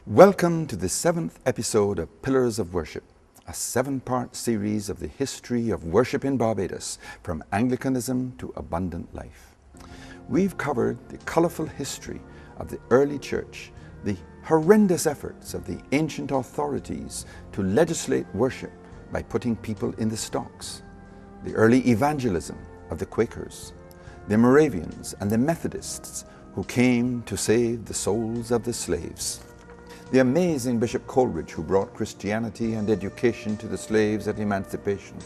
Welcome to the 7th episode of Pillars of Worship, a 7-part series of the history of worship in Barbados, from Anglicanism to abundant life. We've covered the colourful history of the early church, the horrendous efforts of the ancient authorities to legislate worship by putting people in the stocks, the early evangelism of the Quakers, the Moravians and the Methodists who came to save the souls of the slaves, the amazing Bishop Coleridge who brought Christianity and education to the slaves at emancipation,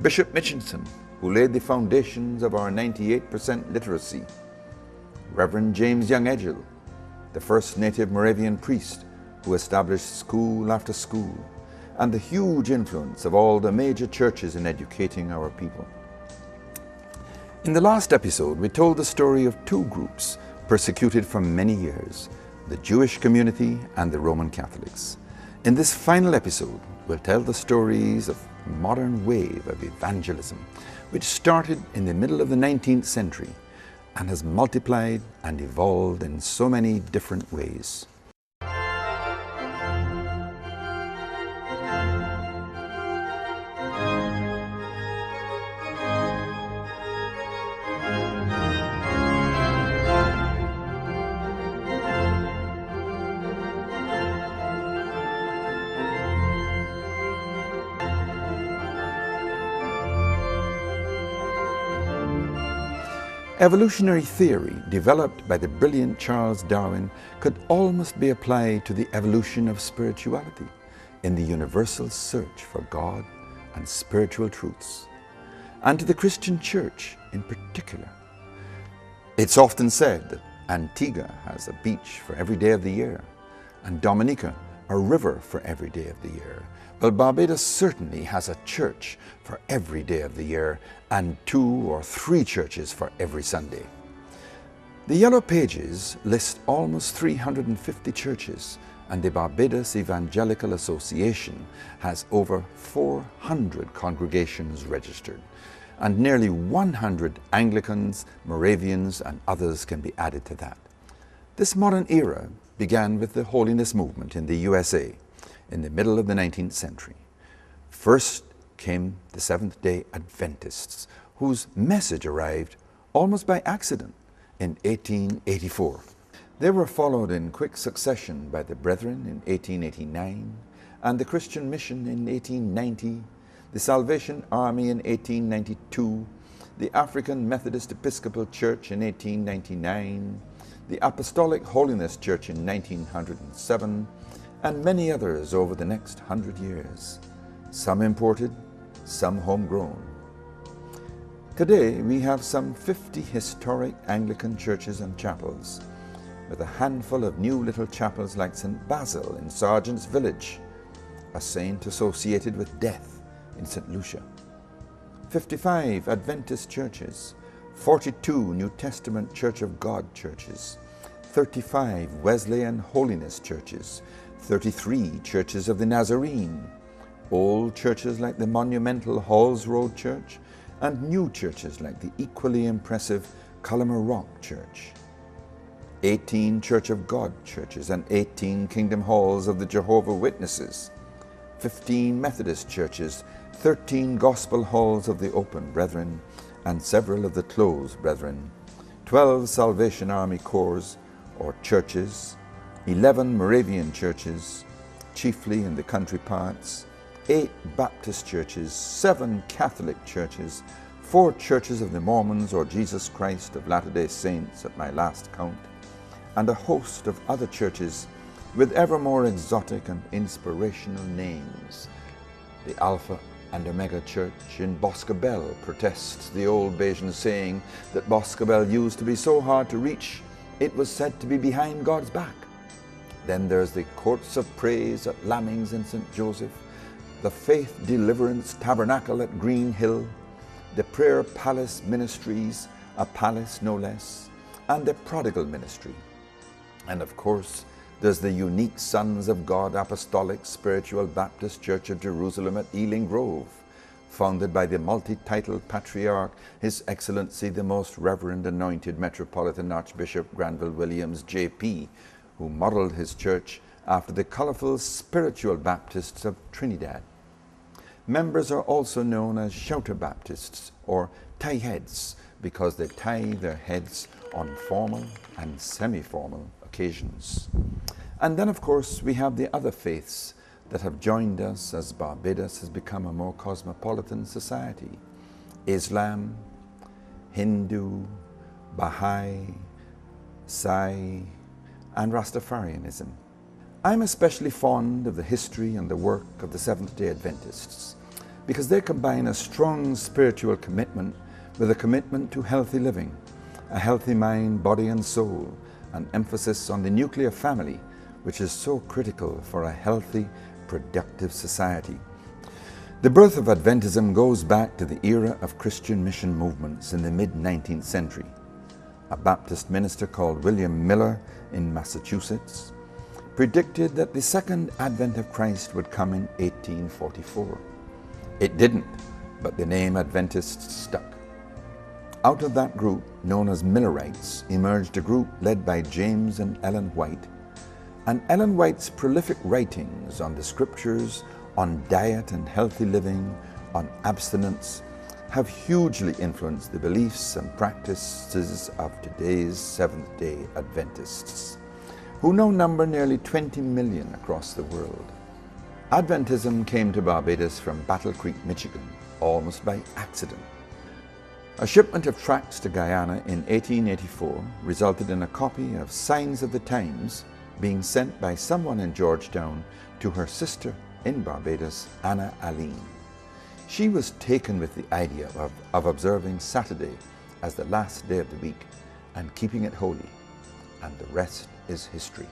Bishop Mitchinson who laid the foundations of our 98% literacy, Reverend James Young Edgell, the first native Moravian priest who established school after school, and the huge influence of all the major churches in educating our people. In the last episode, we told the story of two groups persecuted for many years, the Jewish community and the Roman Catholics. In this final episode, we'll tell the stories of a modern wave of evangelism, which started in the middle of the 19th century and has multiplied and evolved in so many different ways. Evolutionary theory, developed by the brilliant Charles Darwin, could almost be applied to the evolution of spirituality in the universal search for God and spiritual truths, and to the Christian church in particular. It's often said that Antigua has a beach for every day of the year, and Dominica a river for every day of the year. Well, Barbados certainly has a church for every day of the year and 2 or 3 churches for every Sunday. The Yellow Pages list almost 350 churches, and the Barbados Evangelical Association has over 400 congregations registered, and nearly 100 Anglicans, Moravians and others can be added to that. This modern era began with the holiness movement in the USA in the middle of the 19th century. First came the Seventh-day Adventists, whose message arrived almost by accident in 1884. They were followed in quick succession by the Brethren in 1889, and the Christian Mission in 1890, the Salvation Army in 1892, the African Methodist Episcopal Church in 1899, the Apostolic Holiness Church in 1907, and many others over the next 100 years, some imported, some homegrown. Today we have some 50 historic Anglican churches and chapels, with a handful of new little chapels like St. Basil in Sergeant's Village, a saint associated with death in St. Lucia, 55 Adventist churches, 42 New Testament Church of God churches, 35 Wesleyan Holiness churches, 33 Churches of the Nazarene, old churches like the monumental Halls Road Church, and new churches like the equally impressive Cullimer Rock Church, 18 Church of God churches and 18 Kingdom Halls of the Jehovah's Witnesses, 15 Methodist churches, 13 Gospel Halls of the Open Brethren, and several of the Closed Brethren, 12 Salvation Army Corps or churches, 11 Moravian churches, chiefly in the country parts, 8 Baptist churches, 7 Catholic churches, 4 Churches of the Mormons or Jesus Christ of Latter-day Saints at my last count, and a host of other churches with ever more exotic and inspirational names. The Alpha and Omega Church in Boscobel protests the old Bayesian saying that Boscobel used to be so hard to reach it was said to be behind God's back. Then there's the Courts of Praise at Lamings in St. Joseph, the Faith Deliverance Tabernacle at Green Hill, the Prayer Palace Ministries, a palace no less, and the Prodigal Ministry. And of course, there's the unique Sons of God Apostolic Spiritual Baptist Church of Jerusalem at Ealing Grove, founded by the multi-titled Patriarch, His Excellency the Most Reverend Anointed Metropolitan Archbishop Granville Williams, J.P., who modeled his church after the colourful spiritual Baptists of Trinidad. Members are also known as Shouter Baptists or tie heads because they tie their heads on formal and semi-formal occasions. And then, of course, we have the other faiths that have joined us as Barbados has become a more cosmopolitan society. Islam, Hindu, Baha'i, Sai, and Rastafarianism. I'm especially fond of the history and the work of the Seventh-day Adventists because they combine a strong spiritual commitment with a commitment to healthy living, a healthy mind, body and soul, an emphasis on the nuclear family, which is so critical for a healthy, productive society. The birth of Adventism goes back to the era of Christian mission movements in the mid-19th century. A Baptist minister called William Miller in Massachusetts predicted that the second advent of Christ would come in 1844. It didn't, but the name Adventists stuck. Out of that group, known as Millerites, emerged a group led by James and Ellen White. And Ellen White's prolific writings on the scriptures, on diet and healthy living, on abstinence, have hugely influenced the beliefs and practices of today's Seventh-day Adventists, who now number nearly 20 million across the world. Adventism came to Barbados from Battle Creek, Michigan, almost by accident. A shipment of tracts to Guyana in 1884 resulted in a copy of Signs of the Times being sent by someone in Georgetown to her sister in Barbados, Anna Aline. She was taken with the idea of observing Saturday as the last day of the week and keeping it holy, and the rest is history.